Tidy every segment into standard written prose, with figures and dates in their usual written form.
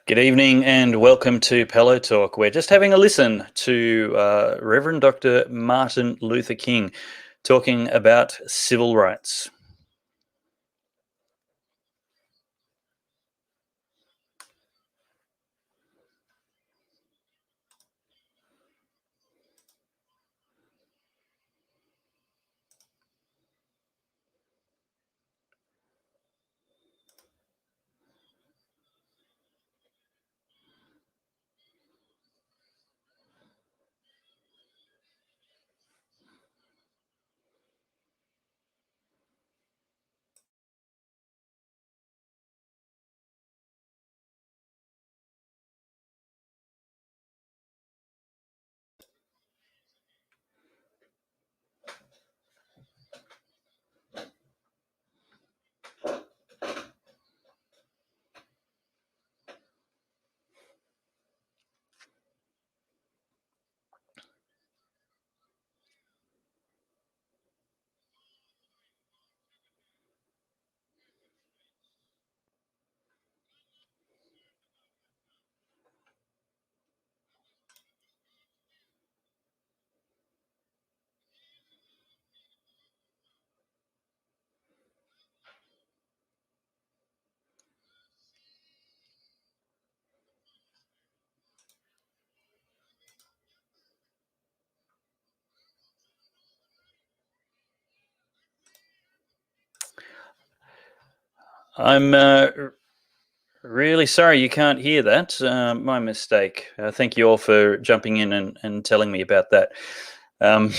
Good evening and welcome to Pellowe Talk. We're just having a listen to Reverend Dr. Martin Luther King talking about civil rights. I'm really sorry you can't hear that. My mistake. Thank you all for jumping in and telling me about that. Um,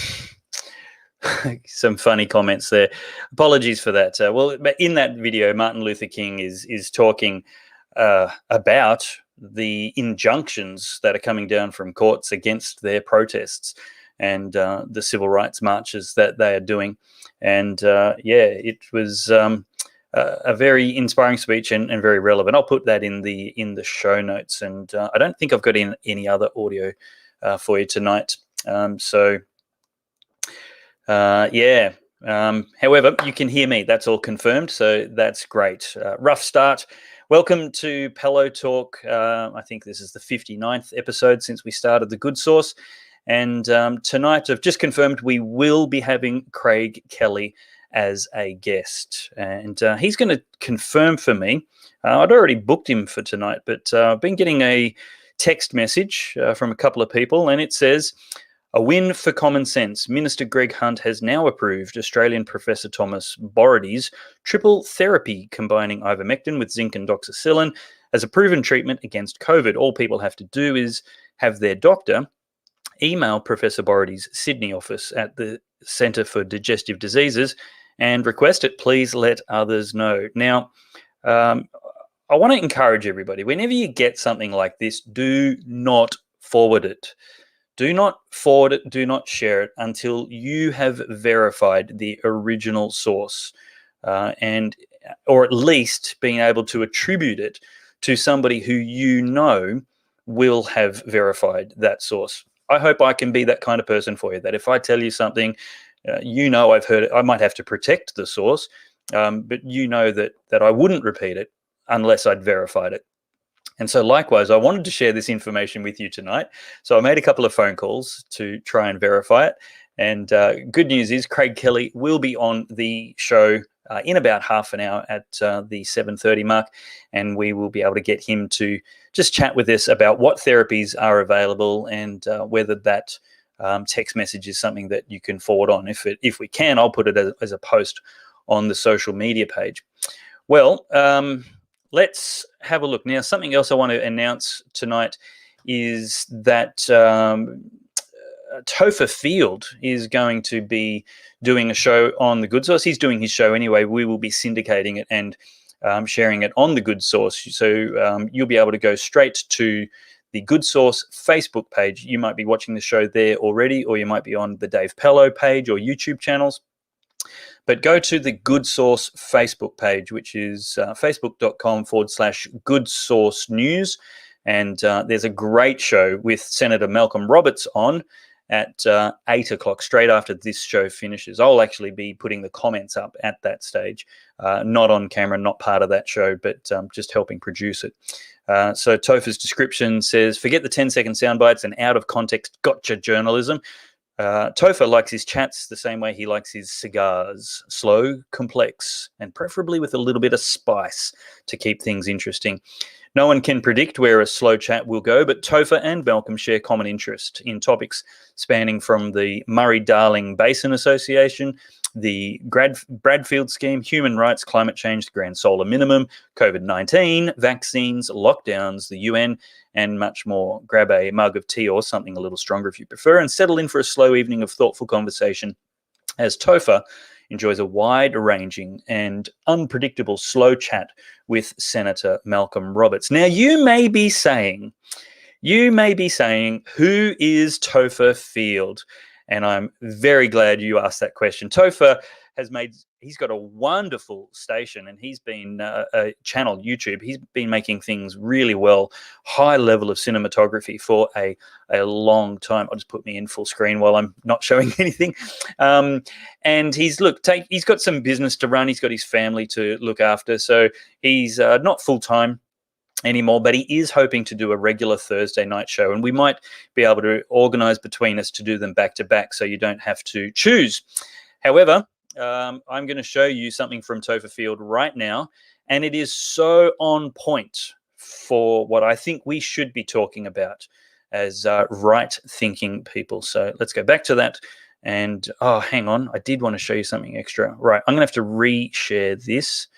some funny comments there. Apologies for that. But in that video, Martin Luther King is talking about the injunctions that are coming down from courts against their protests and the civil rights marches that they are doing. And it was a very inspiring speech and very relevant. I'll put that in the show notes. And I don't think I've got any other audio for you tonight. However, you can hear me. That's all confirmed, so that's great. Rough start. Welcome to Pellowe Talk. I think this is the 59th episode since we started the Good Source. And tonight, I've just confirmed we will be having Craig Kelly as a guest. And he's going to confirm for me. I'd already booked him for tonight, but I've been getting a text message from a couple of people, and it says, "A win for common sense. Minister Greg Hunt has now approved Australian Professor Thomas Borod's triple therapy combining ivermectin with zinc and doxycycline as a proven treatment against COVID. All people have to do is have their doctor email Professor Borod's Sydney office at the Centre for Digestive Diseases and request it. Please let others know." Now, I want to encourage everybody, whenever you get something like this, do not forward it. Do not forward it, do not share it until you have verified the original source or at least being able to attribute it to somebody who you know will have verified that source. I hope I can be that kind of person for you, that if I tell you something, I've heard it, I might have to protect the source, but you know that I wouldn't repeat it unless I'd verified it. And so likewise, I wanted to share this information with you tonight. So I made a couple of phone calls to try and verify it. And good news is Craig Kelly will be on the show in about half an hour at the 7:30 mark. And we will be able to get him to just chat with us about what therapies are available and whether that text message is something that you can forward on. If we can, I'll put it as a post on the social media page. Well, let's have a look. Now, something else I want to announce tonight is that Topher Field is going to be doing a show on the Good Source. He's doing his show anyway. We will be syndicating it and sharing it on the Good Source. So you'll be able to go straight to the Good Source Facebook page. You might be watching the show there already, or you might be on the Dave Pellowe page or YouTube channels. But go to the Good Source Facebook page, which is facebook.com/Good Source News. And there's a great show with Senator Malcolm Roberts on at 8 o'clock, straight after this show finishes. I'll actually be putting the comments up at that stage. not on camera, not part of that show, but just helping produce it. So Topher's description says, forget the 10-second sound bites and out of context gotcha journalism. Topher likes his chats the same way he likes his cigars, slow, complex, and preferably with a little bit of spice to keep things interesting. No one can predict where a slow chat will go, but Topher and Malcolm share common interest in topics spanning from the Murray-Darling Basin Association, the Bradfield Scheme, human rights, climate change, the Grand Solar Minimum, COVID-19, vaccines, lockdowns, the UN, and much more. Grab a mug of tea or something a little stronger if you prefer and settle in for a slow evening of thoughtful conversation as Topher enjoys a wide-ranging and unpredictable slow chat with Senator Malcolm Roberts. Now, you may be saying, who is Topher Field? And I'm very glad you asked that question. Topher he's got a wonderful station, and he's been a channel, YouTube. He's been making things really well, high level of cinematography for a long time. I'll just put me in full screen while I'm not showing anything. And he's got some business to run. He's got his family to look after. So he's not full-time anymore, but he is hoping to do a regular Thursday night show, and we might be able to organize between us to do them back to back so you don't have to choose. However, I'm going to show you something from Topher Field right now, and it is so on point for what I think we should be talking about as right-thinking people. So let's go back to that. And, oh, hang on. I did want to show you something extra. Right, I'm going to have to re-share this.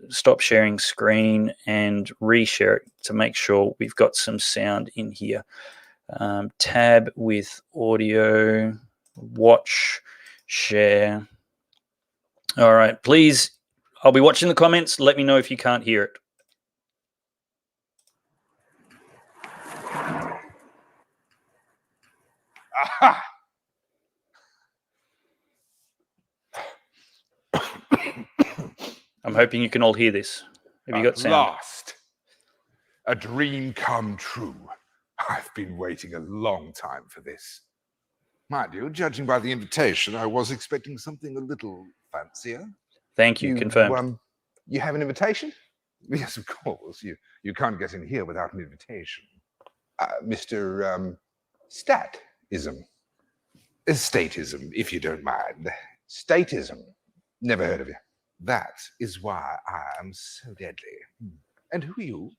Stop sharing screen and reshare it to make sure we've got some sound in here. Tab with audio, watch, share. All right, please, I'll be watching the comments. Let me know if you can't hear it. Aha! I'm hoping you can all hear this. Have you got sound? At last, a dream come true. I've been waiting a long time for this. Mind you, judging by the invitation, I was expecting something a little fancier. Thank you. Confirmed. You have an invitation? Yes, of course. You can't get in here without an invitation. Mr. Statism. Statism, if you don't mind. Statism. Never heard of you. That is why I am so deadly. And who are you?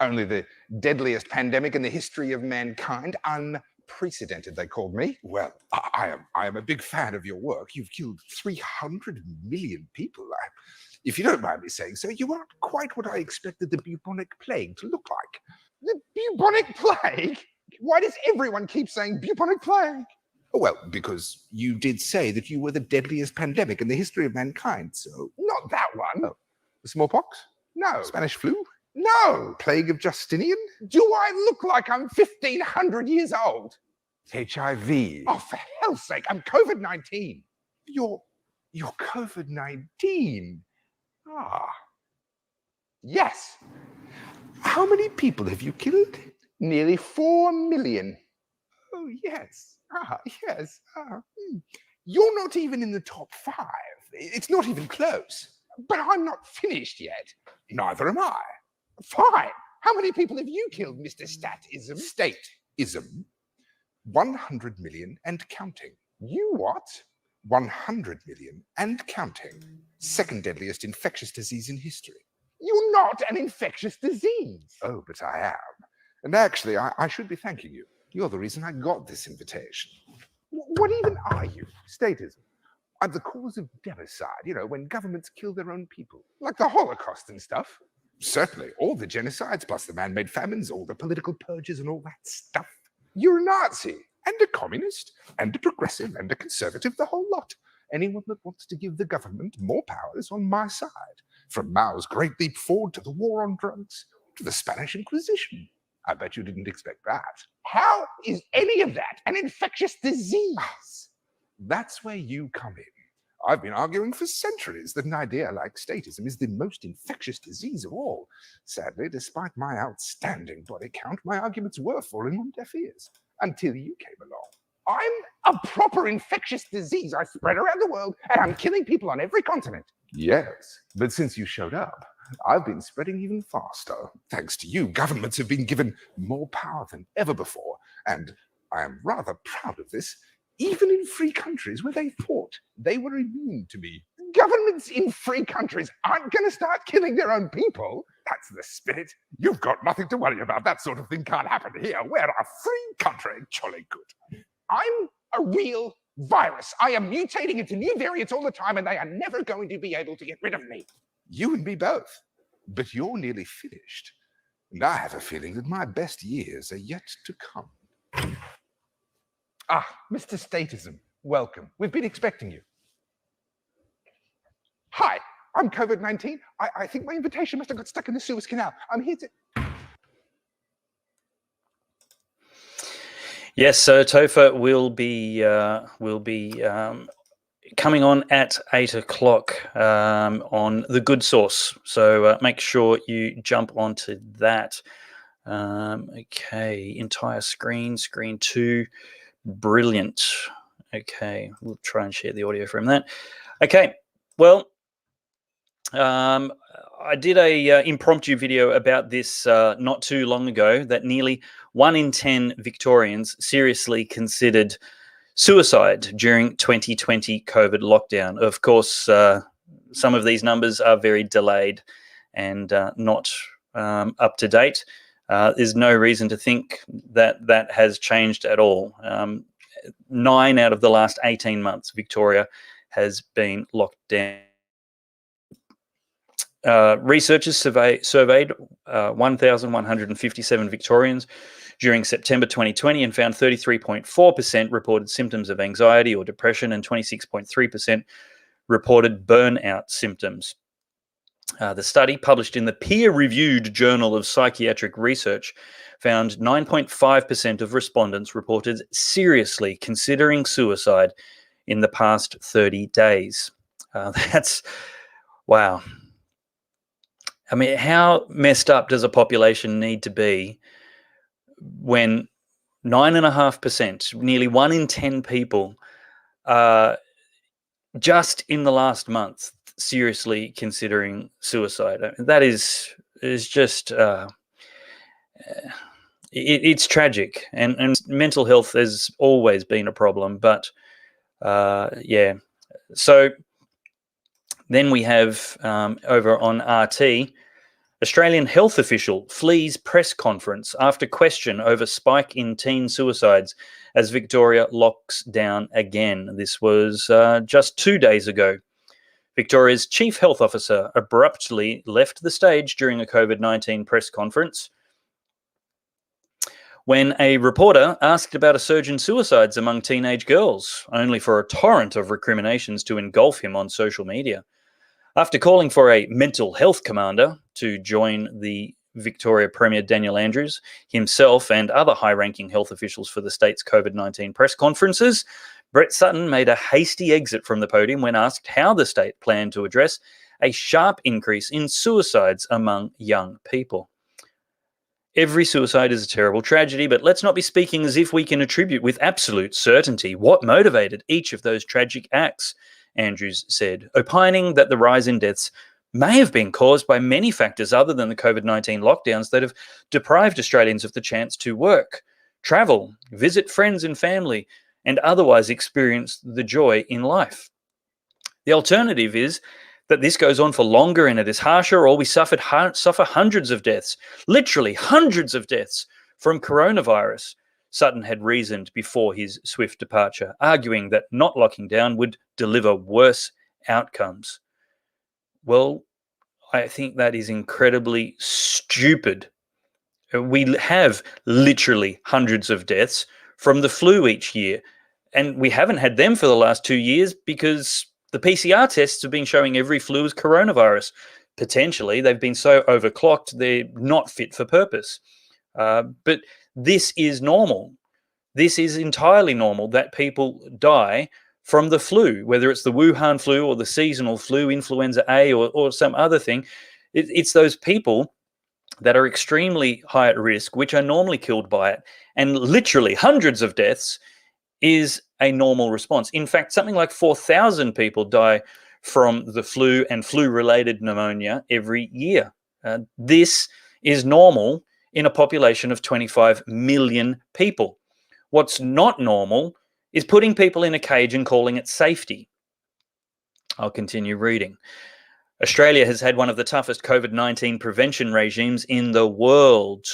Only the deadliest pandemic in the history of mankind. Unprecedented, they called me. Well, I am a big fan of your work. You've killed 300 million people. If you don't mind me saying so, you aren't quite what I expected the bubonic plague to look like. The bubonic plague? Why does everyone keep saying bubonic plague? Well, because you did say that you were the deadliest pandemic in the history of mankind, so... Not that one. Oh. The smallpox? No. Spanish flu? No. Plague of Justinian? Do I look like I'm 1,500 years old? HIV. Oh, for hell's sake, I'm COVID-19. You're COVID-19? Ah. Yes. How many people have you killed? Nearly 4 million. Oh, yes. Yes. You're not even in the top 5. It's not even close. But I'm not finished yet. Neither am I. Fine. How many people have you killed, Mr. Statism? Statism. 100 million and counting. You what? 100 million and counting. Second deadliest infectious disease in history. You're not an infectious disease. Oh, but I am. And actually, I should be thanking you. You're the reason I got this invitation. What even are you? Statism. I'm the cause of genocide, when governments kill their own people. Like the Holocaust and stuff. Certainly, all the genocides, plus the man-made famines, all the political purges and all that stuff. You're a Nazi, and a communist, and a progressive, and a conservative, the whole lot. Anyone that wants to give the government more power is on my side. From Mao's Great Leap Forward to the war on drugs, to the Spanish Inquisition. I bet you didn't expect that. How is any of that an infectious disease? That's where you come in. I've been arguing for centuries that an idea like statism is the most infectious disease of all. Sadly, despite my outstanding body count, my arguments were falling on deaf ears. Until you came along. I'm a proper infectious disease. I spread around the world, and I'm killing people on every continent. Yes, but since you showed up, I've been spreading even faster. Thanks to you, governments have been given more power than ever before, and I am rather proud of this, even in free countries where they thought they were immune to me. Governments in free countries aren't going to start killing their own people. That's the spirit. You've got nothing to worry about. That sort of thing can't happen here. We're a free country. Jolly good. I'm a real virus. I am mutating into new variants all the time, and they are never going to be able to get rid of me. You and me both. But you're nearly finished. And I have a feeling that my best years are yet to come. Ah, Mr. Statism, welcome. We've been expecting you. Hi, I'm COVID-19. I think my invitation must have got stuck in the Suez Canal. I'm here to... Yes, so Topher will be coming on at 8 o'clock on the Good Source. So make sure you jump onto that. Okay, entire screen 2. Brilliant. Okay, we'll try and share the audio from that. Okay, well, I did a impromptu video about this not too long ago, that nearly 1 in 10 Victorians seriously considered suicide during 2020 COVID lockdown. Of course, some of these numbers are very delayed and not up to date. There's no reason to think that that has changed at all. 9 out of the last 18 months, Victoria has been locked down. Researchers surveyed 1,157 Victorians during September 2020 and found 33.4% reported symptoms of anxiety or depression and 26.3% reported burnout symptoms. The study, published in the peer-reviewed Journal of Psychiatric Research, found 9.5% of respondents reported seriously considering suicide in the past 30 days. That's, wow. I mean, how messed up does a population need to be when 9.5%, nearly 1 in 10 people, just in the last month, seriously considering suicide? That is just, it's tragic. And mental health has always been a problem, but yeah. So then we have over on RT, Australian health official flees press conference after question over spike in teen suicides as Victoria locks down again. This was just 2 days ago. Victoria's chief health officer abruptly left the stage during a COVID-19 press conference when a reporter asked about a surge in suicides among teenage girls, only for a torrent of recriminations to engulf him on social media. After calling for a mental health commander to join the Victoria Premier Daniel Andrews, himself and other high-ranking health officials for the state's COVID-19 press conferences, Brett Sutton made a hasty exit from the podium when asked how the state planned to address a sharp increase in suicides among young people. Every suicide is a terrible tragedy, but let's not be speaking as if we can attribute with absolute certainty what motivated each of those tragic acts, Andrews said, opining that the rise in deaths may have been caused by many factors other than the COVID-19 lockdowns that have deprived Australians of the chance to work, travel, visit friends and family, and otherwise experience the joy in life. The alternative is that this goes on for longer and it is harsher, or we suffer hundreds of deaths, literally hundreds of deaths from coronavirus, Sutton had reasoned before his swift departure, arguing that not locking down would deliver worse outcomes. Well, I think that is incredibly stupid. We have literally hundreds of deaths from the flu each year, and we haven't had them for the last 2 years because the PCR tests have been showing every flu is coronavirus. Potentially, they've been so overclocked, they're not fit for purpose. But this is normal. This is entirely normal that people die from the flu, whether it's the Wuhan flu or the seasonal flu, influenza A or some other thing. It's those people that are extremely high at risk, which are normally killed by it. And literally hundreds of deaths is a normal response. In fact, something like 4,000 people die from the flu and flu-related pneumonia every year. This is normal in a population of 25 million people. What's not normal is putting people in a cage and calling it safety. I'll continue reading. Australia has had one of the toughest COVID-19 prevention regimes in the world,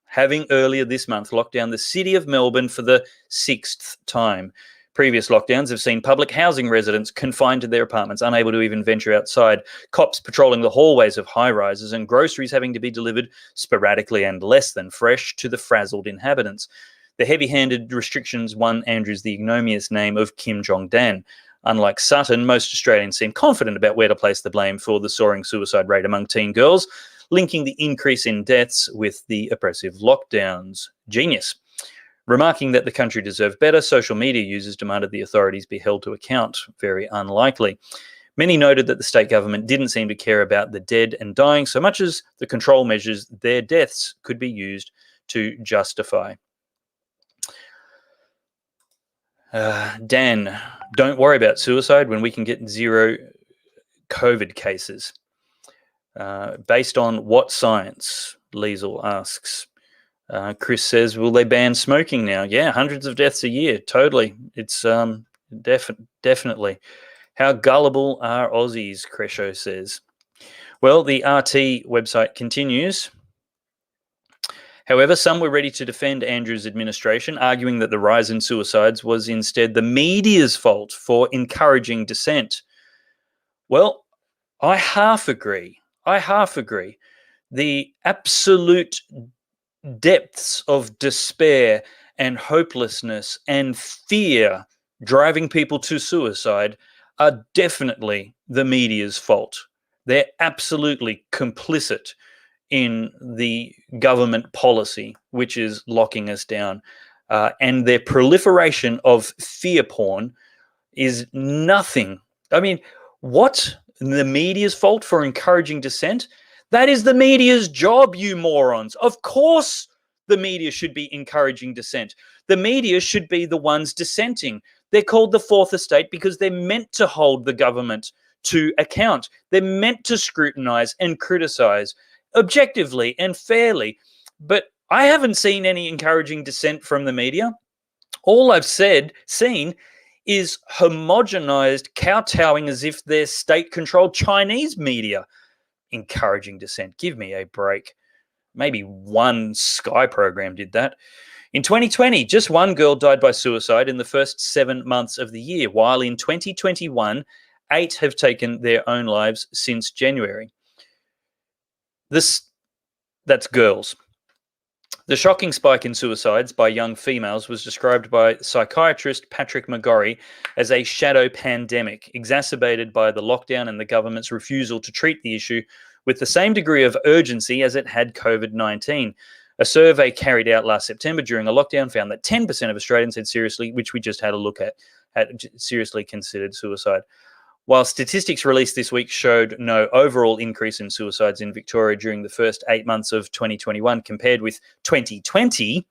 having earlier this month locked down the city of Melbourne for the 6th time. Previous lockdowns have seen public housing residents confined to their apartments, unable to even venture outside, cops patrolling the hallways of high-rises, and groceries having to be delivered sporadically and less than fresh to the frazzled inhabitants. The heavy-handed restrictions won Andrews the ignominious name of Kim Jong-dan. Unlike Sutton, most Australians seem confident about where to place the blame for the soaring suicide rate among teen girls, linking the increase in deaths with the oppressive lockdowns. Genius. Remarking that the country deserved better, social media users demanded the authorities be held to account. Very unlikely. Many noted that the state government didn't seem to care about the dead and dying so much as the control measures their deaths could be used to justify. Dan, don't worry about suicide when we can get 0 COVID cases. Based on what science? Liesel asks. Chris says, will they ban smoking now? Yeah, hundreds of deaths a year. Totally. It's definitely. How gullible are Aussies? Crescio says. Well, the RT website continues. However, some were ready to defend Andrews' administration, arguing that the rise in suicides was instead the media's fault for encouraging dissent. Well, I half agree. The absolute depths of despair and hopelessness and fear driving people to suicide are definitely the media's fault. They're absolutely complicit in the government policy, which is locking us down. And their proliferation of fear porn is nothing. I mean, what? The media's fault for encouraging dissent? That is the media's job, you morons. Of course the media should be encouraging dissent. The media should be the ones dissenting. They're called the Fourth Estate because they're meant to hold the government to account. They're meant to scrutinize and criticize objectively and fairly. But I haven't seen any encouraging dissent from the media. All I've seen is homogenized kowtowing as if they're state-controlled Chinese media. Encouraging dissent. Give me a break. Maybe one Sky program did that. In 2020, just one girl died by suicide in the first 7 months of the year, while in 2021, 8 have taken their own lives since January. That's girls. The shocking spike in suicides by young females was described by psychiatrist Patrick McGorry as a shadow pandemic, exacerbated by the lockdown and the government's refusal to treat the issue with the same degree of urgency as it had COVID-19. A survey carried out last September during a lockdown found that 10% of Australians had seriously, which we just had a look at seriously considered suicide. While statistics released this week showed no overall increase in suicides in Victoria during the first 8 months of 2021 compared with 2020,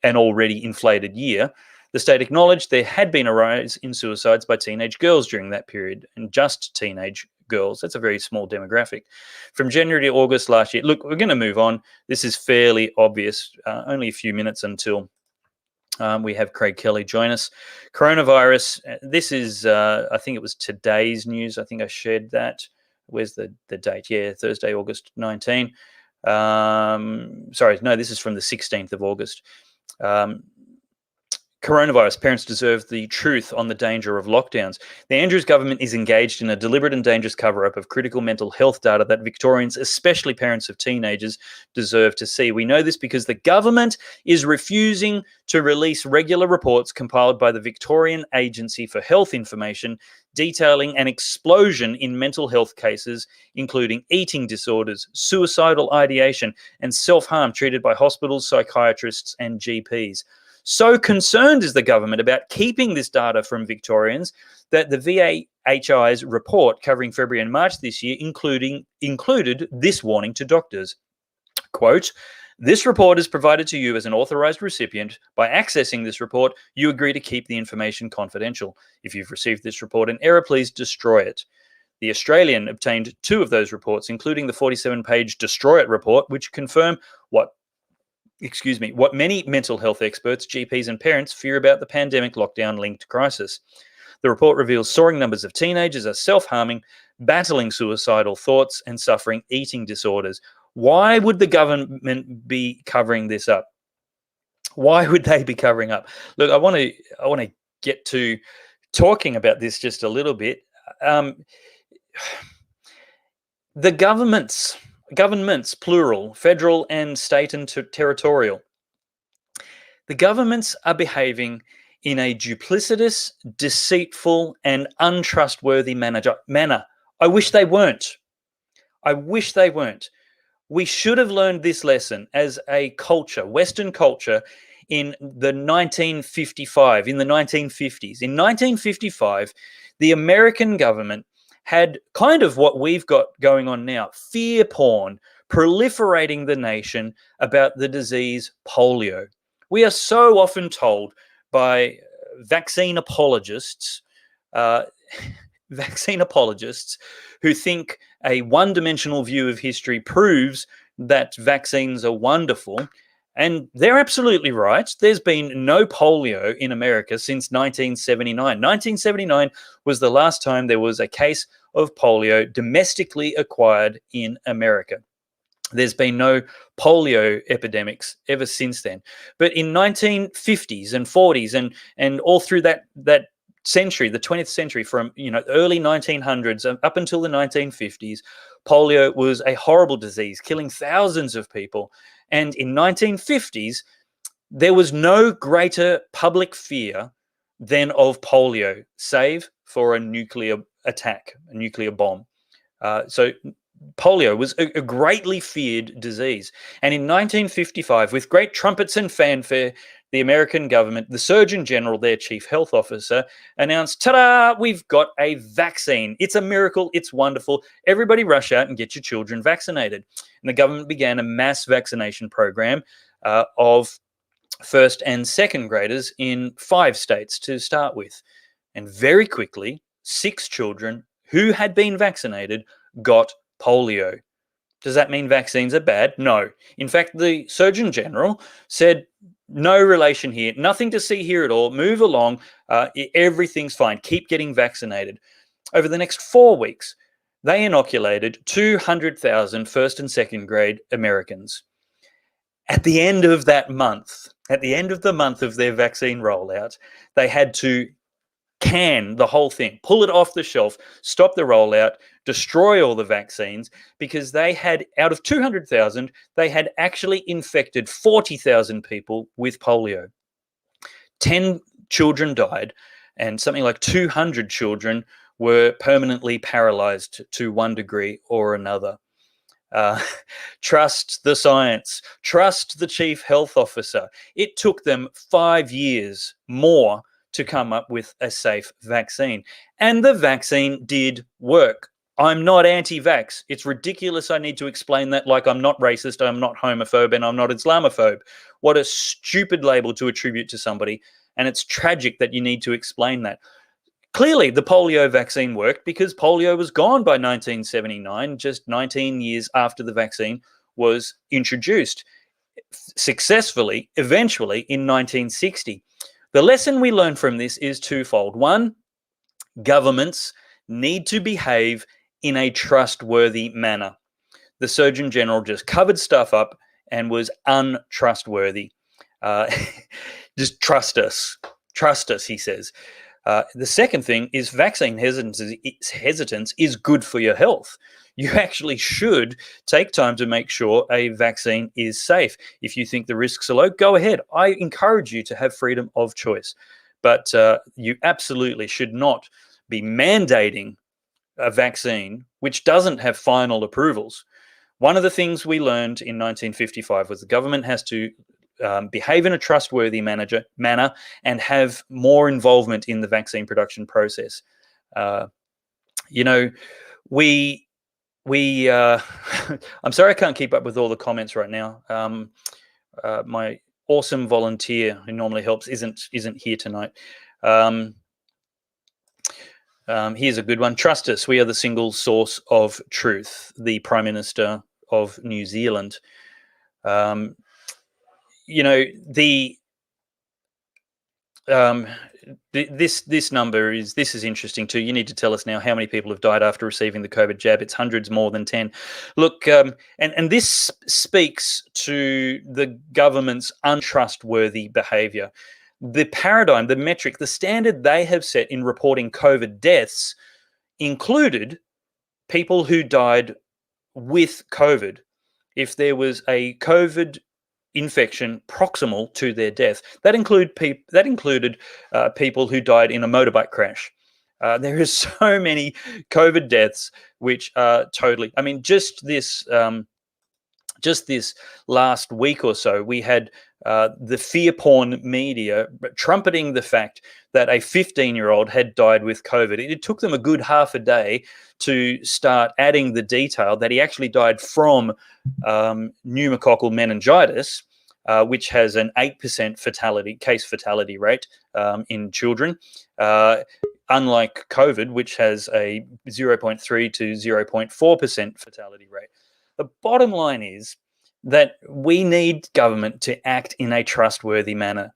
an already inflated year, the state acknowledged there had been a rise in suicides by teenage girls during that period, and just teenage girls. That's a very small demographic. From January to August last year, look, we're going to move on. This is fairly obvious, only a few minutes until we have Craig Kelly join us. Coronavirus, this is, I think it was today's news. I think I shared that. Where's the date? Yeah, Thursday, August 19. Sorry, no, this is from the 16th of August. Coronavirus, parents deserve the truth on the danger of lockdowns. The Andrews government is engaged in a deliberate and dangerous cover-up of critical mental health data that Victorians, especially parents of teenagers, deserve to see. We know this because the government is refusing to release regular reports compiled by the Victorian Agency for Health Information detailing an explosion in mental health cases, including eating disorders, suicidal ideation, and self-harm treated by hospitals, psychiatrists, and GPs. So concerned is the government about keeping this data from Victorians that the VAHI's report covering February and March this year included this warning to doctors. Quote, This report is provided to you as an authorized recipient. By accessing this report, you agree to keep the information confidential. If you've received this report in error, please destroy it. The Australian obtained 2 of those reports, including the 47-page Destroy It report, which confirm what many mental health experts, GPs, and parents fear about the pandemic lockdown-linked crisis. The report reveals soaring numbers of teenagers are self-harming, battling suicidal thoughts, and suffering eating disorders. Why would the government be covering this up? Why would they be covering up? Look, I want to get to talking about this just a little bit. The governments, plural, federal and state and territorial, the governments are behaving in a duplicitous, deceitful, and untrustworthy manner. I wish they weren't. We should have learned this lesson as a culture, Western culture, in the 1950s. In 1955, the American government had kind of what we've got going on now, fear porn, proliferating the nation about the disease polio. We are so often told by vaccine apologists who think a one-dimensional view of history proves that vaccines are wonderful. And they're absolutely right. There's been no polio in America since 1979. 1979 was the last time there was a case of polio domestically acquired in America. There's been no polio epidemics ever since then. But in 1950s and 40s and all through that century, the 20th century, from early 1900s up until the 1950s, polio was a horrible disease, killing thousands of people. And in 1950s, there was no greater public fear than of polio, save for a nuclear attack, a nuclear bomb. So polio was a greatly feared disease. And in 1955, with great trumpets and fanfare, the American government, the Surgeon General, their chief health officer, announced, ta-da, we've got a vaccine. It's a miracle. It's wonderful. Everybody rush out and get your children vaccinated. And the government began a mass vaccination program of first and second graders in 5 states to start with. And very quickly, 6 children who had been vaccinated got polio. Does that mean vaccines are bad? No. In fact, the Surgeon General said, no relation here, nothing to see here at all, move along, everything's fine, keep getting vaccinated. Over the next 4 weeks, they inoculated 200,000 first and second grade Americans. At the end of that month, at the end of the month of their vaccine rollout, they had to can the whole thing, pull it off the shelf, stop the rollout, destroy all the vaccines, because they had, out of 200,000, they had actually infected 40,000 people with polio. 10 children died, and something like 200 children were permanently paralyzed to one degree or another. Trust the science. Trust the chief health officer. It took them 5 years more to come up with a safe vaccine. And the vaccine did work. I'm not anti-vax. It's ridiculous I need to explain that like I'm not racist, I'm not homophobe, and I'm not Islamophobe. What a stupid label to attribute to somebody. And it's tragic that you need to explain that. Clearly, the polio vaccine worked because polio was gone by 1979, just 19 years after the vaccine was introduced successfully, eventually, in 1960. The lesson we learn from this is twofold. One, governments need to behave in a trustworthy manner. The Surgeon General just covered stuff up and was untrustworthy. Just trust us, he says. The second thing is vaccine hesitance is good for your health. You actually should take time to make sure a vaccine is safe. If you think the risks are low, go ahead. I encourage you to have freedom of choice. But you absolutely should not be mandating a vaccine which doesn't have final approvals. One of the things we learned in 1955 was the government has to behave in a trustworthy manner and have more involvement in the vaccine production process. we I'm sorry I can't keep up with all the comments right now. My awesome volunteer who normally helps isn't here tonight. Here's a good one. Trust us, we are the single source of truth. The Prime Minister of New Zealand. You know, this number is interesting too. You need to tell us now how many people have died after receiving the COVID jab. It's hundreds more than 10. Look, and this speaks to the government's untrustworthy behaviour. The paradigm, the metric, the standard they have set in reporting COVID deaths included people who died with COVID. If there was a COVID infection proximal to their death, that included people who died in a motorbike crash. There is so many COVID deaths which are totally. I mean, just this last week or so, we had the fear porn media trumpeting the fact that a 15-year-old had died with COVID. It took them a good half a day to start adding the detail that he actually died from pneumococcal meningitis, which has an 8% case fatality rate in children, unlike COVID, which has a 0.3 to 0.4% fatality rate. The bottom line is that we need government to act in a trustworthy manner.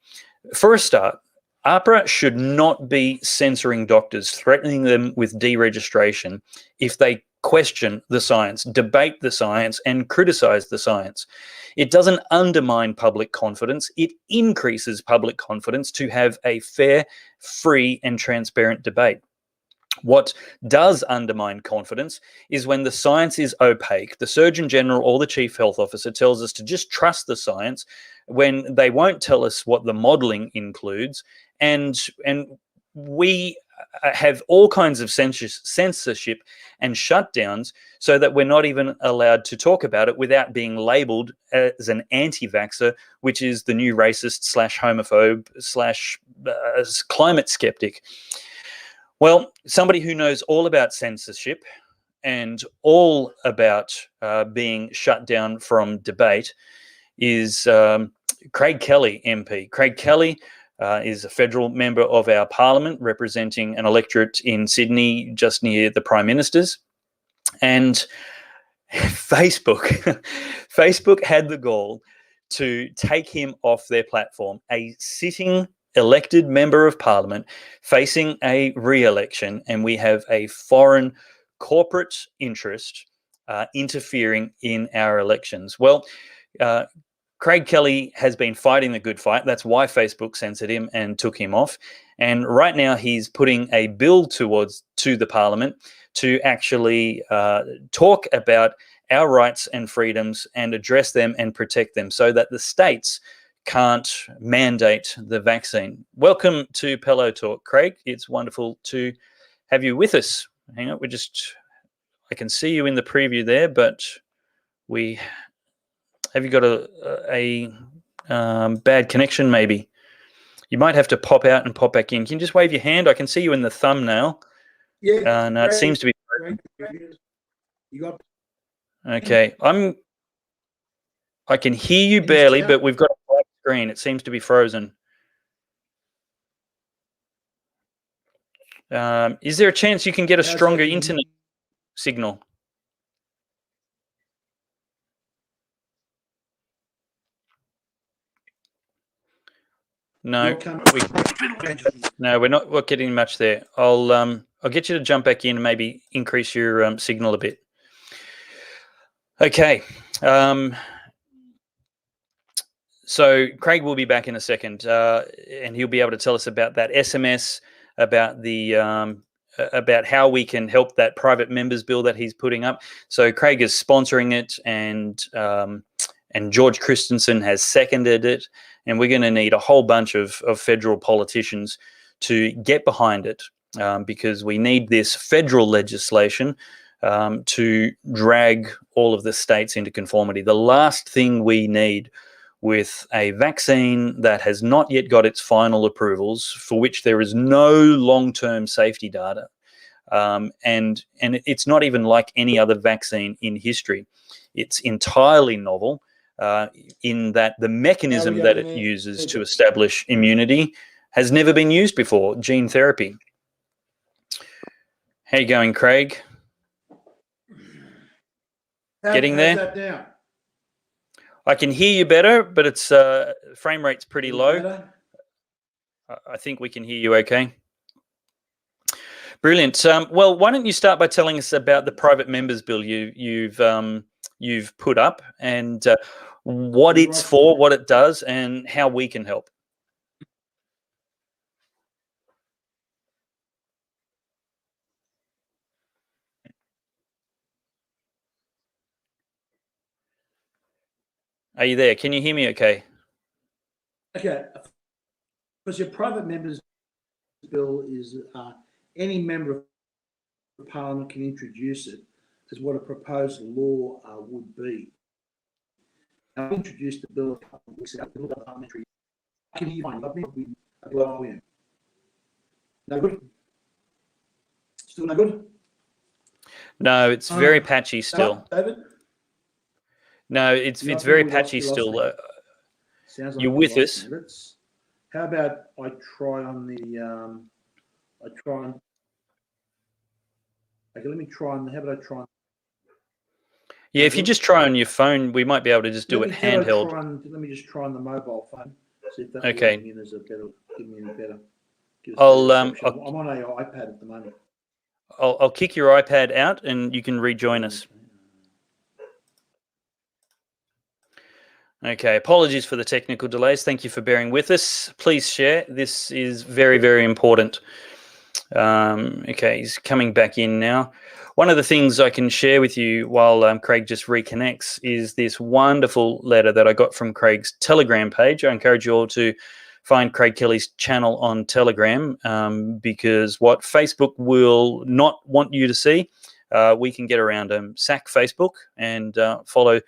For a start, AHPRA should not be censoring doctors, threatening them with deregistration if they question the science, debate the science, and criticize the science. It doesn't undermine public confidence. It increases public confidence to have a fair, free, and transparent debate. What does undermine confidence is when the science is opaque. The Surgeon General or the Chief Health Officer tells us to just trust the science when they won't tell us what the modelling includes, and we have all kinds of censorship and shutdowns so that we're not even allowed to talk about it without being labelled as an anti-vaxxer, which is the new racist / homophobe / climate skeptic. Well, somebody who knows all about censorship and all about being shut down from debate is Craig Kelly, MP. Craig Kelly is a federal member of our parliament representing an electorate in Sydney just near the Prime Minister's. And Facebook had the gall to take him off their platform, a sitting elected member of parliament facing a re-election, and we have a foreign corporate interest interfering in our elections. Well, Craig Kelly has been fighting the good fight. That's why Facebook censored him and took him off. And right now he's putting a bill to the parliament to actually talk about our rights and freedoms and address them and protect them so that the states can't mandate the vaccine. Welcome to Pellowe Talk, Craig. It's wonderful to have you with us. Hang on, I can see you in the preview there, but have you got a bad connection maybe? You might have to pop out and pop back in. Can you just wave your hand? I can see you in the thumbnail. Yeah. No, it seems to be. You got. Okay, I can hear you barely, but we've got a black screen. It seems to be frozen. Is there a chance you can get a stronger internet signal? No, we're not getting much there. I'll get you to jump back in and maybe increase your signal a bit. Okay. So Craig will be back in a second, and he'll be able to tell us about that SMS, about the about how we can help that private members bill that he's putting up. So Craig is sponsoring it, and George Christensen has seconded it, and we're going to need a whole bunch of federal politicians to get behind it, because we need this federal legislation to drag all of the states into conformity. The last thing we need with a vaccine that has not yet got its final approvals, for which there is no long-term safety data, and it's not even like any other vaccine in history. It's entirely novel in that the mechanism that it uses to establish immunity has never been used before, gene therapy. How you going, Craig? Getting there? How's that down? I can hear you better, but it's frame rate's pretty low. Better? I think we can hear you okay. Brilliant. Well, why don't you start by telling us about the private members bill you've put up and what it's for, what it does, and how we can help. Are you there? Can you hear me okay? Okay. Because your private members bill is any member of Parliament can introduce it as what a proposed law would be. Now, I introduced the bill a couple of weeks ago. Parliamentary. Can you find it? No good? Still no good? No, it's very patchy still. No, David? No, it's very patchy still. Sounds like you're with us. How about I try on the okay, let me try on. How about I try on? Yeah, if you just try on your phone, we might be able to just do it handheld. Let me just try on the mobile phone. See if that okay. give me a better. I'm on an iPad at the moment. I'll kick your iPad out and you can rejoin us. Okay, apologies for the technical delays. Thank you for bearing with us. Please share. This is very, very important. Okay, he's coming back in now. One of the things I can share with you while Craig just reconnects is this wonderful letter that I got from Craig's Telegram page. I encourage you all to find Craig Kelly's channel on Telegram because what Facebook will not want you to see, we can get around them. Sack Facebook and follow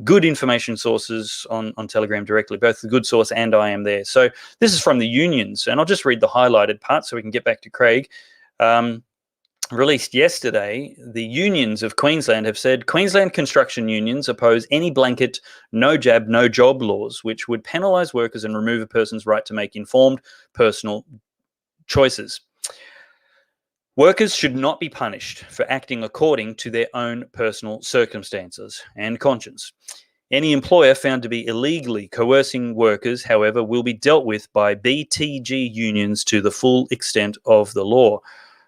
good information sources on Telegram directly, both the Good Source and I am there. So this is from the unions, and I'll just read the highlighted part so we can get back to Craig. Released yesterday, the unions of Queensland have said Queensland construction unions oppose any blanket no jab, no job laws, which would penalise workers and remove a person's right to make informed personal choices. Workers should not be punished for acting according to their own personal circumstances and conscience. Any employer found to be illegally coercing workers, however, will be dealt with by BTG unions to the full extent of the law.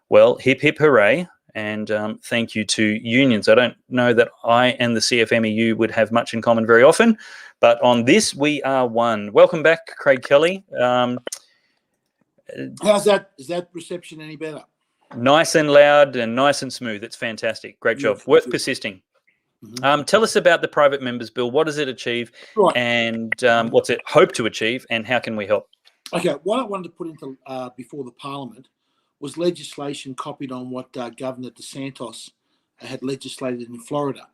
Well, hip, hip, hooray, and thank you to unions. I don't know that I and the CFMEU would have much in common very often, but on this, we are one. Welcome back, Craig Kelly. How's that? Is that reception any better? Nice and loud and nice and smooth. It's fantastic. Great job. Worth persisting. Mm-hmm. Tell us about the private members bill. What does it achieve, and what's it hope to achieve, and how can we help? Okay, what I wanted to put into before the Parliament was legislation copied on what Governor DeSantis had legislated in Florida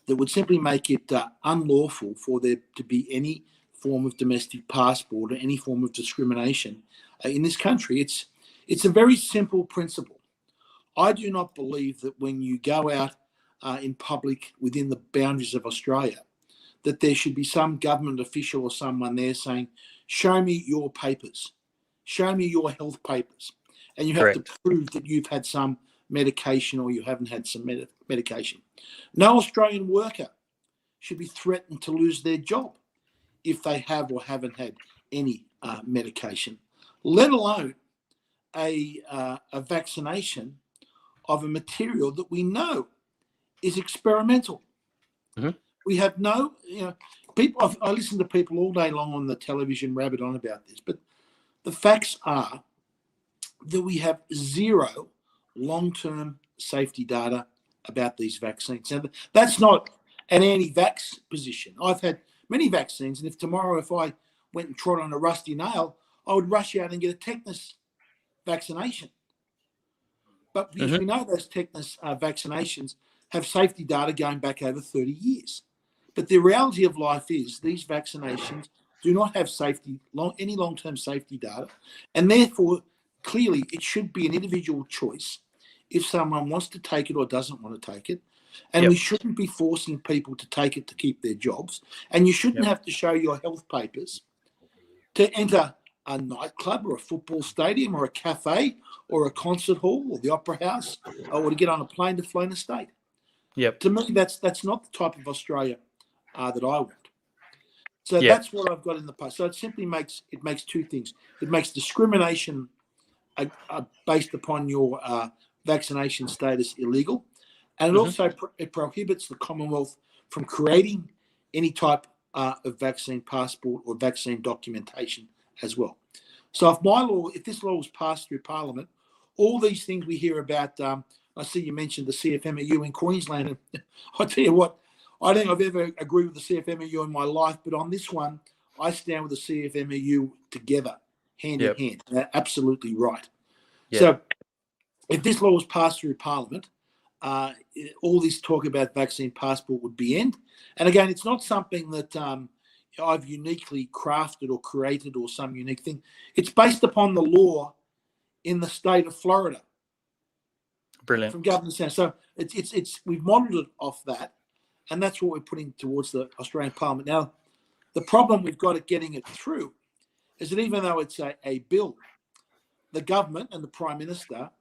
that would simply make it unlawful for there to be any form of domestic passport or any form of discrimination in this country. It's a very simple principle. I do not believe that when you go out in public within the boundaries of Australia, that there should be some government official or someone there saying, show me your papers, show me your health papers. And you have to prove that you've had some medication or you haven't had some medication. No Australian worker should be threatened to lose their job if they have or haven't had any medication, let alone a vaccination of a material that we know is experimental. Mm-hmm. We have no, people. I listen to people all day long on the television rabbit on about this, but the facts are that we have zero long-term safety data about these vaccines. And that's not an anti-vax position. I've had many vaccines, and if tomorrow, if I went and trod on a rusty nail, I would rush out and get a tetanus vaccination. But because we know those tetanus vaccinations have safety data going back over 30 years. But the reality of life is these vaccinations do not have any long-term safety data, and therefore, clearly, it should be an individual choice if someone wants to take it or doesn't want to take it. And Yep. we shouldn't be forcing people to take it to keep their jobs. And you shouldn't have to show your health papers to enter a nightclub or a football stadium or a cafe or a concert hall or the opera house or to get on a plane to fly interstate. Yep. To me, that's not the type of Australia that I want. So Yep. that's what I've got in the post. So it simply makes two things. It makes discrimination based upon your vaccination status illegal, and it also it prohibits the Commonwealth from creating any type of vaccine passport or vaccine documentation as well. So if this law was passed through Parliament, all these things we hear about, I see you mentioned the CFMEU in Queensland, and I tell you what, I don't think I've ever agreed with the CFMEU in my life, but on this one, I stand with the CFMEU together, hand in hand. They're absolutely right. Yep. So if this law was passed through Parliament, all this talk about vaccine passport would be end. And again, it's not something that I've uniquely crafted or created or some unique thing. It's based upon the law in the state of Florida. Brilliant. From Governor Sanders. So it's we've modelled it off that, and that's what we're putting towards the Australian Parliament. Now, the problem we've got at getting it through is that even though it's a bill, the government and the Prime Minister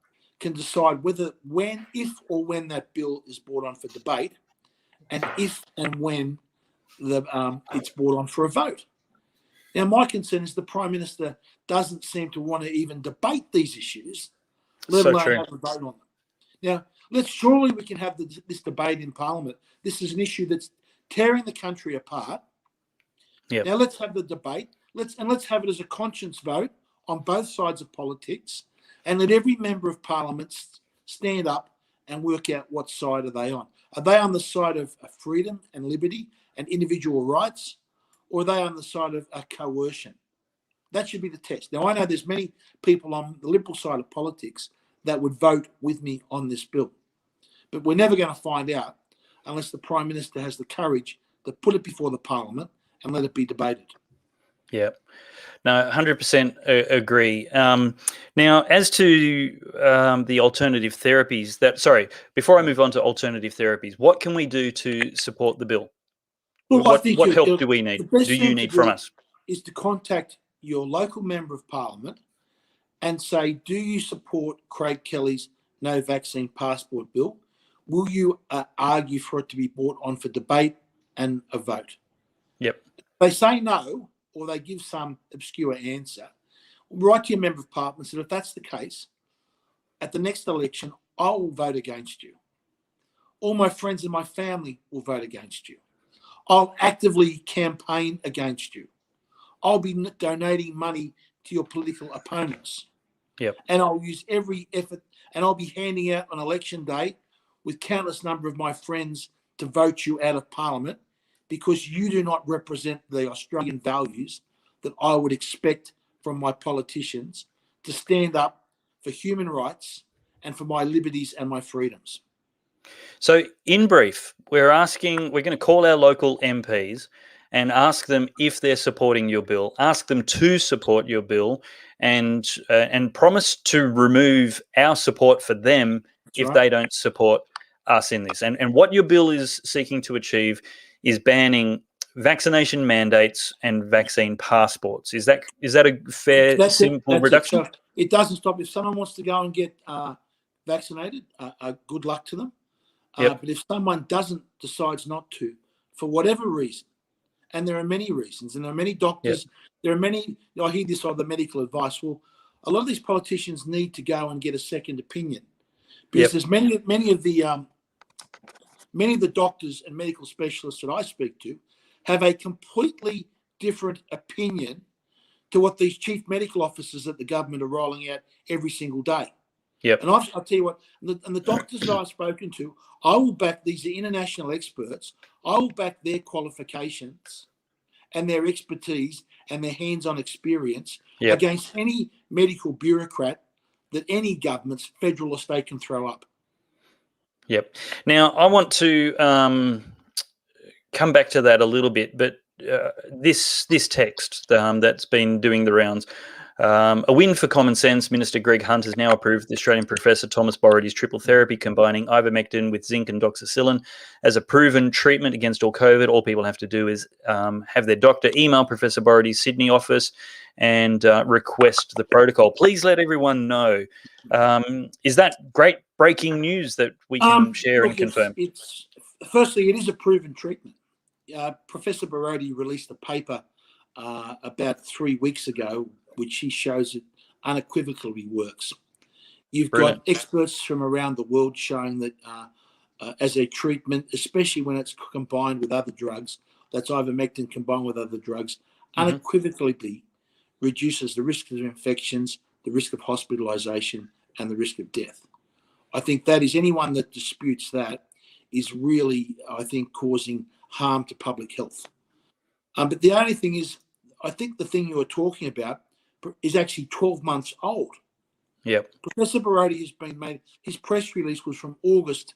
can decide if or when that bill is brought on for debate, and if and when it's brought on for a vote. Now, my concern is the Prime Minister doesn't seem to want to even debate these issues, let alone have a vote on them. Now, surely we can have this debate in Parliament. This is an issue that's tearing the country apart. Yep. Now, let's have the debate. Let's have it as a conscience vote on both sides of politics, and let every member of Parliament stand up and work out what side are they on. Are they on the side of freedom and liberty and individual rights, or are they on the side of coercion? That should be the test. Now, I know there's many people on the Liberal side of politics that would vote with me on this bill, but we're never going to find out unless the Prime Minister has the courage to put it before the Parliament and let it be debated. Yeah. No, 100% agree. Now, as to the alternative therapies, before I move on to alternative therapies, what can we do to support the bill? Well, what help do we need? Do you need from us? Is to contact your local member of Parliament and say, do you support Craig Kelly's no vaccine passport bill? Will you argue for it to be brought on for debate and a vote? Yep. If they say no, or they give some obscure answer, write to your member of Parliament and say, if that's the case, at the next election, I will vote against you. All my friends and my family will vote against you. I'll actively campaign against you. I'll be donating money to your political opponents. Yep. And I'll use every effort, and I'll be handing out on election day with countless number of my friends to vote you out of Parliament, because you do not represent the Australian values that I would expect from my politicians to stand up for human rights and for my liberties and my freedoms. So, in brief, we're going to call our local MPs and ask them if they're supporting your bill, ask them to support your bill, and promise to remove our support for them if they don't support us in this. And what your bill is seeking to achieve is banning vaccination mandates and vaccine passports. Is that a fair, simple reduction? So it doesn't stop. If someone wants to go and get vaccinated, good luck to them. But if someone decides not to, for whatever reason, and there are many reasons, and there are many doctors, there are many, I hear this on the medical advice. Well, a lot of these politicians need to go and get a second opinion, because there's many of the doctors and medical specialists that I speak to have a completely different opinion to what these chief medical officers at the government are rolling out every single day. Yep. And I'll tell you what, and the doctors that I've spoken to, I will back, these are international experts, I will back their qualifications and their expertise and their hands-on experience against any medical bureaucrat that any government's federal or state can throw up. Yep. Now, I want to come back to that a little bit, but this text that's been doing the rounds, A win for common sense. Minister Greg Hunt has now approved the Australian Professor Thomas Borety's triple therapy combining ivermectin with zinc and doxycycline as a proven treatment against all COVID. All people have to do is have their doctor email Professor Borety's Sydney office and request the protocol. Please let everyone know. Is that great breaking news that we can share and confirm? Firstly, it is a proven treatment. Professor Borety released a paper about 3 weeks ago, which he shows it unequivocally works. You've got experts from around the world showing that as a treatment, especially when it's combined with other drugs, that's ivermectin combined with other drugs, unequivocally reduces the risk of infections, the risk of hospitalisation, and the risk of death. I think that is anyone that disputes that is really, I think, causing harm to public health. But the only thing is, I think the thing you were talking about is actually 12 months old. Yep. Professor Borety has been made, his press release was from August.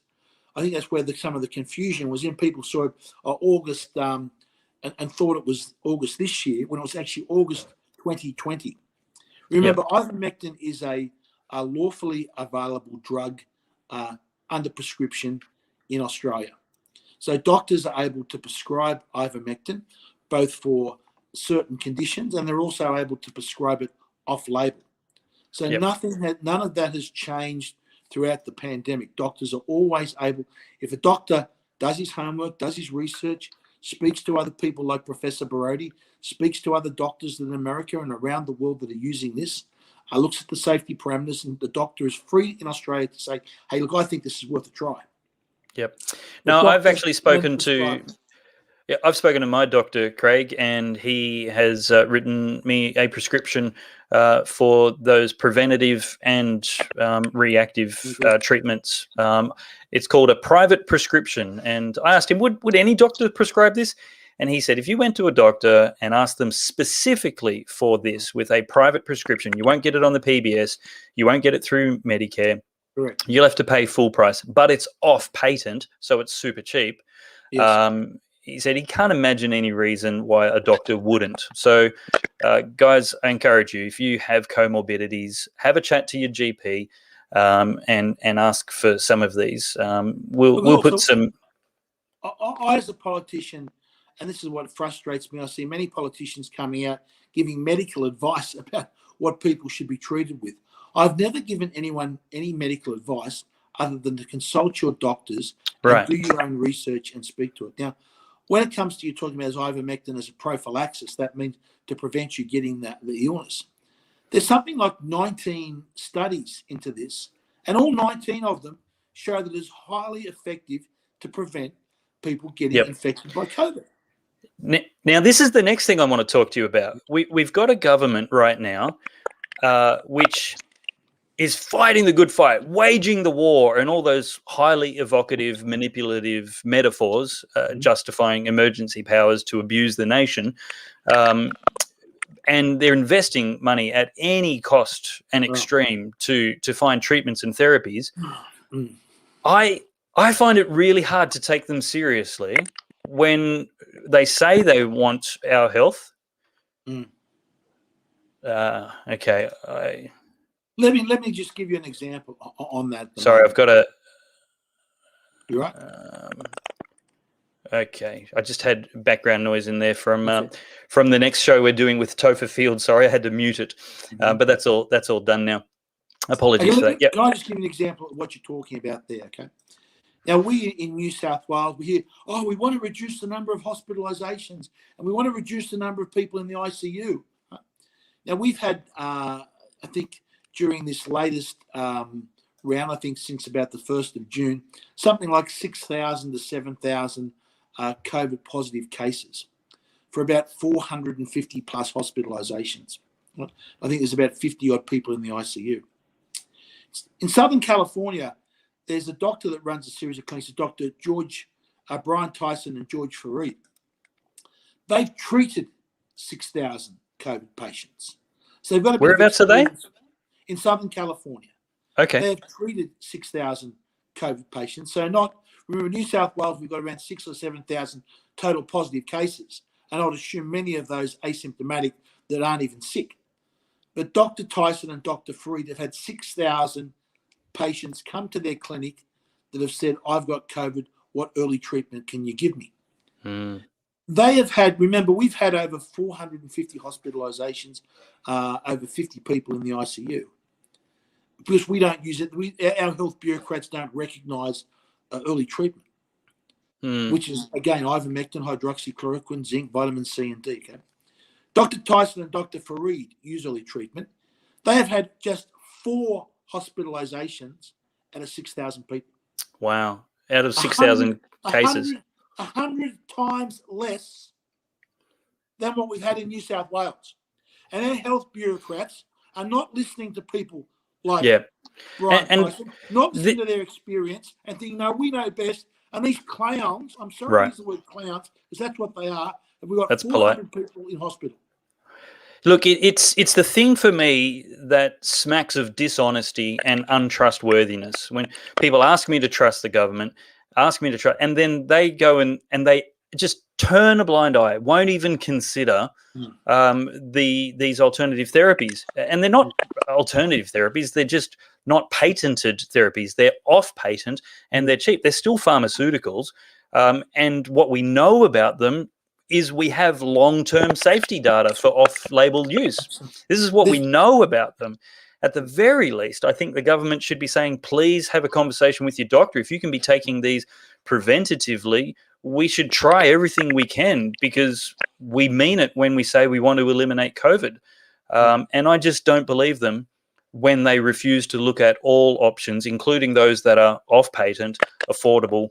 I think that's where some of the confusion was in. People saw it August and thought it was August this year when it was actually August 2020. Remember, ivermectin is a lawfully available drug under prescription in Australia. So doctors are able to prescribe ivermectin both for certain conditions, and they're also able to prescribe it off-label. So none of that has changed throughout the pandemic. Doctors are always able, if a doctor does his homework, does his research, speaks to other people like Professor Borety, speaks to other doctors in America and around the world that are using this, looks at the safety parameters, and the doctor is free in Australia to say, hey, look, I think this is worth a try. Yep. Now, I've actually spoken to... Yeah, I've spoken to my doctor, Craig, and he has written me a prescription for those preventative and reactive treatments. It's called a private prescription. And I asked him, would any doctor prescribe this? And he said, if you went to a doctor and asked them specifically for this with a private prescription, you won't get it on the PBS, you won't get it through Medicare. Correct. You'll have to pay full price, but it's off patent, so it's super cheap. Yes. He said he can't imagine any reason why a doctor wouldn't. So, guys, I encourage you, if you have comorbidities, have a chat to your GP and ask for some of these. We'll put some... I, as a politician, and this is what frustrates me, I see many politicians coming out giving medical advice about what people should be treated with. I've never given anyone any medical advice other than to consult your doctors and do your own research and speak to it. Now, when it comes to you talking about ivermectin as a prophylaxis, that means to prevent you getting the illness. There's something like 19 studies into this, and all 19 of them show that it's highly effective to prevent people getting infected by COVID. Now, this is the next thing I want to talk to you about. We've got a government right now which is fighting the good fight, waging the war, and all those highly evocative, manipulative metaphors, justifying emergency powers to abuse the nation. And they're investing money at any cost and extreme to find treatments and therapies. I find it really hard to take them seriously when they say they want our health. Okay. Let me just give you an example on that. Sorry, I've got a... You right? Okay, I just had background noise in there from the next show we're doing with Topher Field. Sorry, I had to mute it, but that's all done now. Apologies for that. Can I just give you an example of what you're talking about there? Okay. Now, we in New South Wales, we hear, we want to reduce the number of hospitalisations and we want to reduce the number of people in the ICU. Now, we've had, I think, during this latest round, I think since about the 1st of June, something like 6,000 to 7,000 COVID positive cases for about 450 plus hospitalisations. I think there's about 50 odd people in the ICU. In Southern California, there's a doctor that runs a series of clinics, Dr. Brian Tyson and George Fareed. They've treated 6,000 COVID patients. So they've got a bit Whereabouts are they? In Southern California. Okay. They've treated 6,000 COVID patients. So remember, New South Wales, we've got around 6,000 or 7,000 total positive cases. And I would assume many of those asymptomatic that aren't even sick. But Dr. Tyson and Dr. Fareed have had 6,000 patients come to their clinic that have said, I've got COVID. What early treatment can you give me? They have had, remember, we've had over 450 hospitalizations, over 50 people in the ICU. Because we don't use it, our health bureaucrats don't recognise early treatment, which is, again, ivermectin, hydroxychloroquine, zinc, vitamin C and D. Okay? Dr. Tyson and Dr. Fareed use early treatment. They have had just 4 hospitalizations out of 6,000 people. Wow. Out of 6,000 cases. 100 times less than what we've had in New South Wales. And our health bureaucrats are not listening to people like Brian Tyson, not listening to their experience and thinking, no, we know best. And these clowns, I'm sorry to use the word clowns, because that's what they are. And we've got that's 400 people in hospital. Look, it's the thing for me that smacks of dishonesty and untrustworthiness. When people ask me to trust the government, and then they go and they just turn a blind eye, won't even consider these alternative therapies. And they're not alternative therapies, they're just not patented therapies. They're off patent and they're cheap. They're still pharmaceuticals. And what we know about them is we have long-term safety data for off-label use. This is what we know about them. At the very least, I think the government should be saying, please have a conversation with your doctor. If you can be taking these preventatively, we should try everything we can, because we mean it when we say we want to eliminate COVID. And I just don't believe them when they refuse to look at all options, including those that are off-patent, affordable,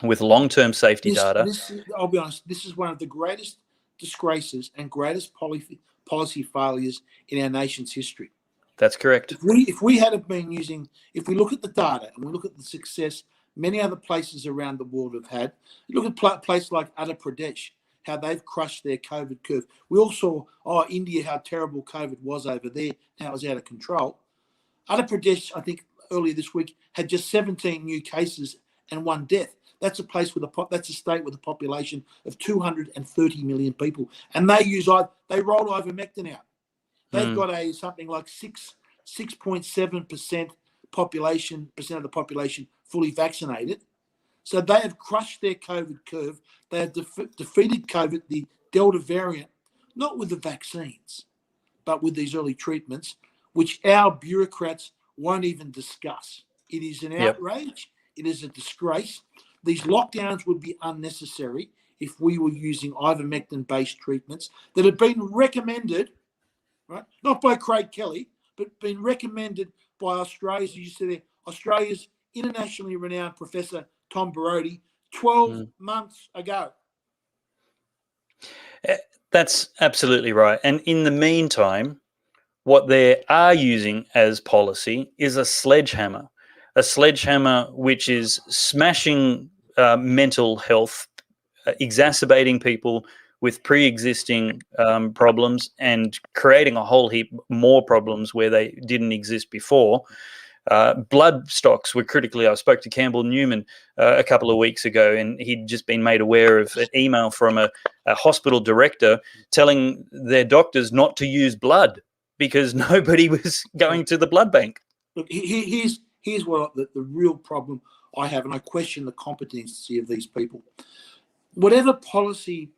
with long-term safety data. I'll be honest, this is one of the greatest disgraces and greatest policy failures in our nation's history. That's correct. If we had been using, if we look at the data and we look at the success many other places around the world have had, look at places like Uttar Pradesh, how they've crushed their COVID curve. We all saw, India, how terrible COVID was over there, how it was out of control. Uttar Pradesh, I think earlier this week, had just 17 new cases and 1 death. That's a place that's a state with a population of 230 million people, and they rolled ivermectin out. They've got something like 6.7% of the population fully vaccinated. So they have crushed their COVID curve. They have defeated COVID, the Delta variant, not with the vaccines, but with these early treatments, which our bureaucrats won't even discuss. It is an outrage. It is a disgrace. These lockdowns would be unnecessary if we were using ivermectin-based treatments that have been recommended, right, not by Craig Kelly, but been recommended by Australia's internationally renowned Professor Tom Barodi 12 months ago. That's absolutely right. And in the meantime, what they are using as policy is a sledgehammer which is smashing mental health, exacerbating people with pre-existing problems and creating a whole heap more problems where they didn't exist before. Blood stocks were critically. I spoke to Campbell Newman a couple of weeks ago, and he'd just been made aware of an email from a hospital director telling their doctors not to use blood because nobody was going to the blood bank. Look, here's what the real problem I have, and I question the competency of these people. Whatever policy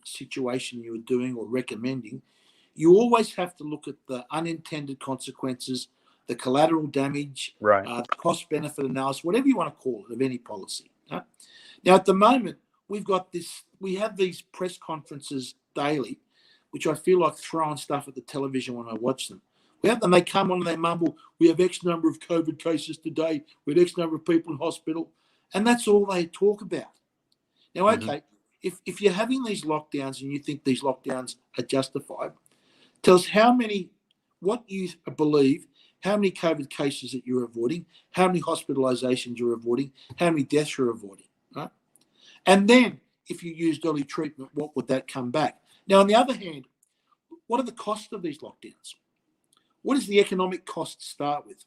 situation you are doing or recommending, you always have to look at the unintended consequences, the collateral damage, the cost-benefit analysis, whatever you want to call it, of any policy. Right? Now, at the moment, we have these press conferences daily, which I feel like throwing stuff at the television when I watch them. We have them, they come on and they mumble, we have X number of COVID cases today, we have X number of people in hospital, and that's all they talk about. Now, okay, if you're having these lockdowns and you think these lockdowns are justified, tell us what you believe, how many COVID cases that you're avoiding, how many hospitalizations you're avoiding, how many deaths you're avoiding, right? And then if you used early treatment, what would that come back? Now, on the other hand, what are the costs of these lockdowns? What is the economic cost to start with?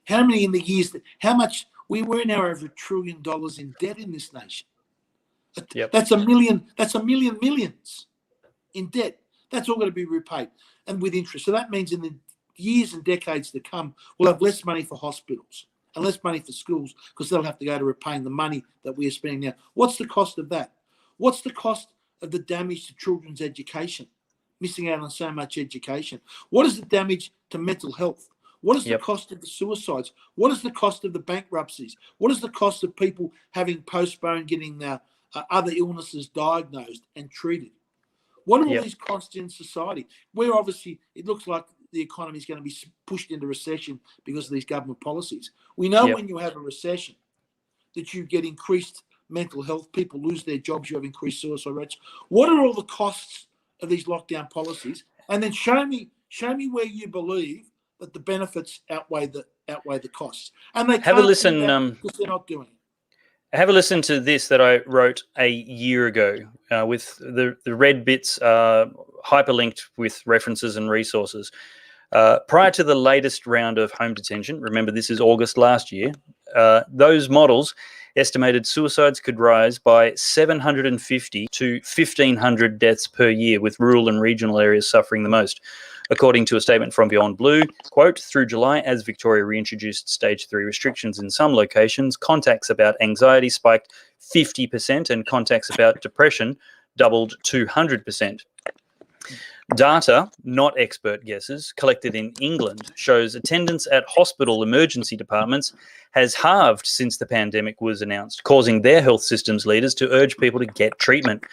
How many in the years, how much, we're now over $1 trillion in debt in this nation. That's a million millions in debt. That's all going to be repaid and with interest. So that means in the years and decades to come, we'll have less money for hospitals and less money for schools because they'll have to go to repaying the money that we are spending now. What's the cost of that? What's the cost of the damage to children's education? Missing out on so much education. What is the damage to mental health? What is the cost of the suicides? What is the cost of the bankruptcies? What is the cost of people having postponed getting other illnesses diagnosed and treated? What are all these costs in society? Where obviously it looks like the economy is going to be pushed into recession because of these government policies. We know when you have a recession that you get increased mental health, people lose their jobs, you have increased suicide rates. What are all the costs of these lockdown policies? And then show me where you believe that the benefits outweigh the costs. And they have a listen because they're not doing it. Have a listen to this that I wrote a year ago with the red bits hyperlinked with references and resources. Prior to the latest round of home detention, remember this is August last year, those models estimated suicides could rise by 750 to 1,500 deaths per year, with rural and regional areas suffering the most. According to a statement from Beyond Blue, quote, through July, as Victoria reintroduced stage 3 restrictions in some locations, contacts about anxiety spiked 50% and contacts about depression doubled 200%. Data, not expert guesses, collected in England shows attendance at hospital emergency departments has halved since the pandemic was announced, causing their health systems leaders to urge people to get treatment.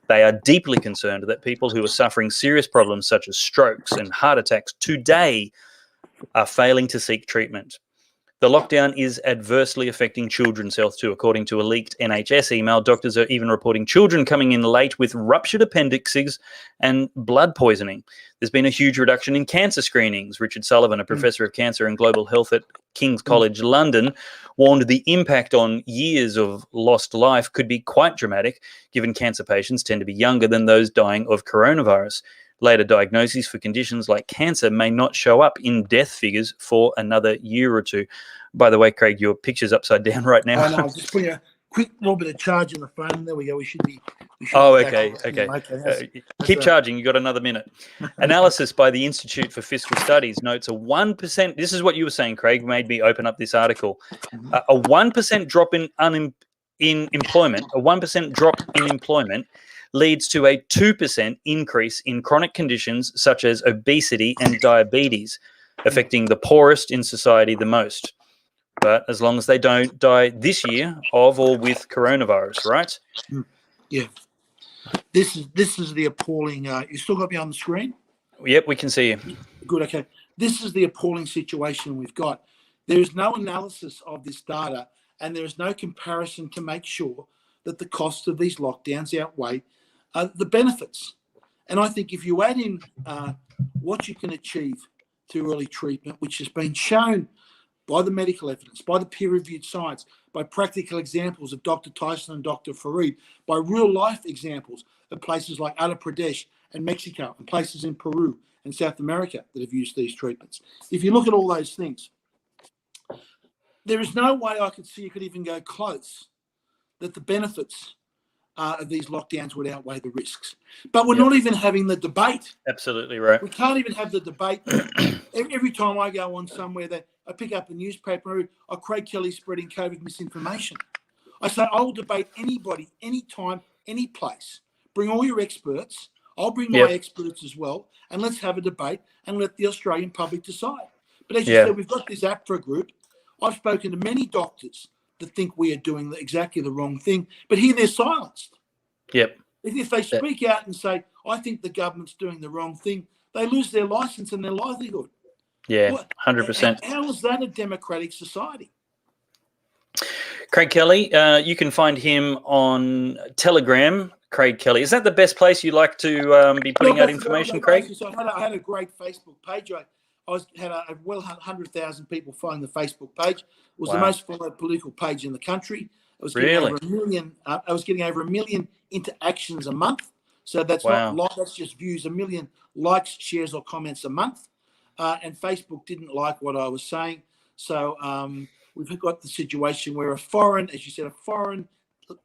They are deeply concerned that people who are suffering serious problems such as strokes and heart attacks today are failing to seek treatment. The lockdown is adversely affecting children's health too. According to a leaked NHS email, doctors are even reporting children coming in late with ruptured appendixes and blood poisoning. There's been a huge reduction in cancer screenings. Richard Sullivan, a professor of cancer and global health at King's College London, warned the impact on years of lost life could be quite dramatic, given cancer patients tend to be younger than those dying of coronavirus. Later diagnoses for conditions like cancer may not show up in death figures for another year or two. By the way, Craig, your picture's upside down right now. I know, I'll just put a quick little bit of charge on the phone. There we go. We should be okay. Keep That's charging. You've got another minute. Analysis by the Institute for Fiscal Studies notes a 1%, this is what you were saying, Craig, made me open up this article. A 1% drop in employment, a 1% drop in employment leads to a 2% increase in chronic conditions such as obesity and diabetes, affecting the poorest in society the most. But as long as they don't die this year of or with coronavirus, right? Yeah. This is the appalling. You still got me on the screen? Yep, we can see you. Good. Okay. This is the appalling situation we've got. There is no analysis of this data, and there is no comparison to make sure that the cost of these lockdowns outweigh the benefits. And I think if you add in what you can achieve through early treatment, which has been shown by the medical evidence, by the peer-reviewed science, by practical examples of Dr. Tyson and Dr. Farid, by real-life examples of places like Andhra Pradesh and Mexico and places in Peru and South America that have used these treatments. If you look at all those things, there is no way I could see you could even go close that the benefits of these lockdowns would outweigh the risks. But we're not even having the debate. Absolutely right. We can't even have the debate. Every time I go on somewhere that I pick up a newspaper, Craig Kelly's spreading COVID misinformation. I say, I will debate anybody, anytime, any place. Bring all your experts. I'll bring my experts as well. And let's have a debate and let the Australian public decide. But as you said, we've got this APRA group. I've spoken to many doctors that think we are doing exactly the wrong thing, but here they're silenced. Yep. If they speak out and say, I think the government's doing the wrong thing, they lose their license and their livelihood. Yeah, 100%. How is that a democratic society? Craig Kelly, you can find him on Telegram, Craig Kelly. Is that the best place you like to be putting out information, Craig? So I had a great Facebook page. I had a 100,000 people following the Facebook page. It was the most followed political page in the country. It was getting over 1 million. I was getting over 1 million interactions a month. So that's not like, that's just views. 1 million likes, shares, or comments a month. And Facebook didn't like what I was saying. So we've got the situation where a foreign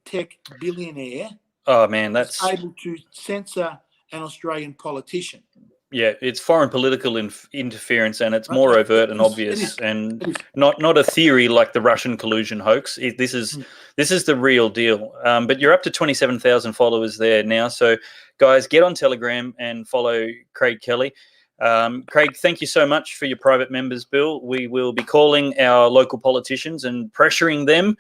tech billionaire that's able to censor an Australian politician. Yeah, it's foreign political interference, and it's more overt and obvious, and not a theory like the Russian collusion hoax. This is the real deal. But you're up to 27,000 followers there now, so guys, get on Telegram and follow Craig Kelly. Craig, thank you so much for your private members bill. We will be calling our local politicians and pressuring them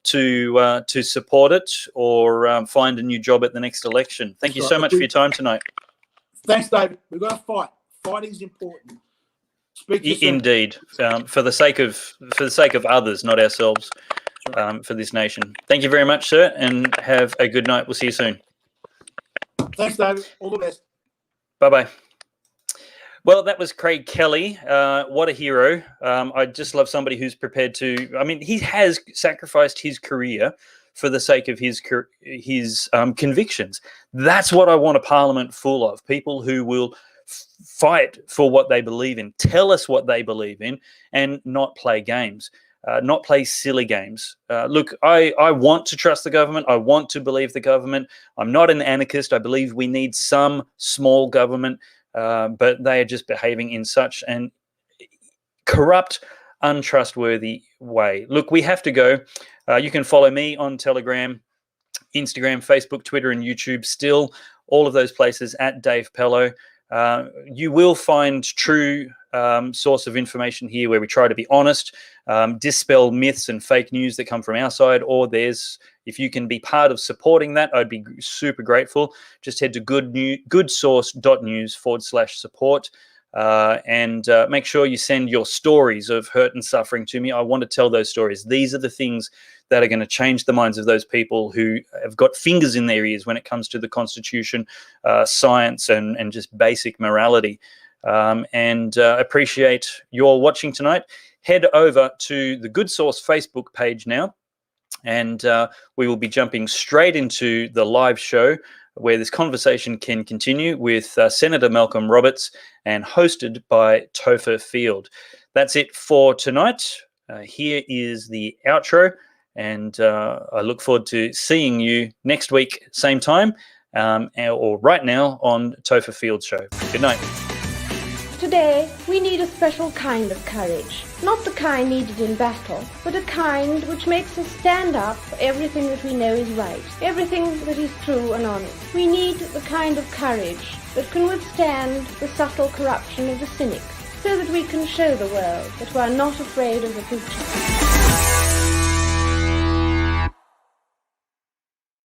to support it or find a new job at the next election. Thank you so much for your time tonight. Thanks, David. We've got to fight. Fighting is important. Indeed, for the sake of others, not ourselves, for this nation. Thank you very much, sir, and have a good night. We'll see you soon. Thanks, David. All the best. Bye-bye. Well, that was Craig Kelly. What a hero. I just love somebody who's prepared to, I mean, he has sacrificed his career for the sake of his convictions. That's what I want a parliament full of, people who will fight for what they believe in, tell us what they believe in, and not play games, not play silly games. Look, I want to trust the government. I want to believe the government. I'm not an anarchist. I believe we need some small government, but they are just behaving in such an corrupt, untrustworthy way. Look, we have to go. You can follow me on Telegram, Instagram, Facebook, Twitter, and YouTube. Still, all of those places at Dave Pellowe. You will find true source of information here where we try to be honest, dispel myths and fake news that come from our side or theirs. If you can be part of supporting that, I'd be super grateful. Just head to goodsource.news/support. And make sure you send your stories of hurt and suffering to me. I want to tell those stories. These are the things that are going to change the minds of those people who have got fingers in their ears when it comes to the Constitution, science, and just basic morality. And appreciate your watching tonight. Head over to the Good Source Facebook page now, and we will be jumping straight into the live show where this conversation can continue with Senator Malcolm Roberts and hosted by Topher Field. That's it for tonight. Here is the outro, and I look forward to seeing you next week, same time, or right now on Topher Field's show. Good night. Today, we need a special kind of courage. Not the kind needed in battle, but a kind which makes us stand up for everything that we know is right, everything that is true and honest. We need the kind of courage that can withstand the subtle corruption of the cynics, so that we can show the world that we are not afraid of the future.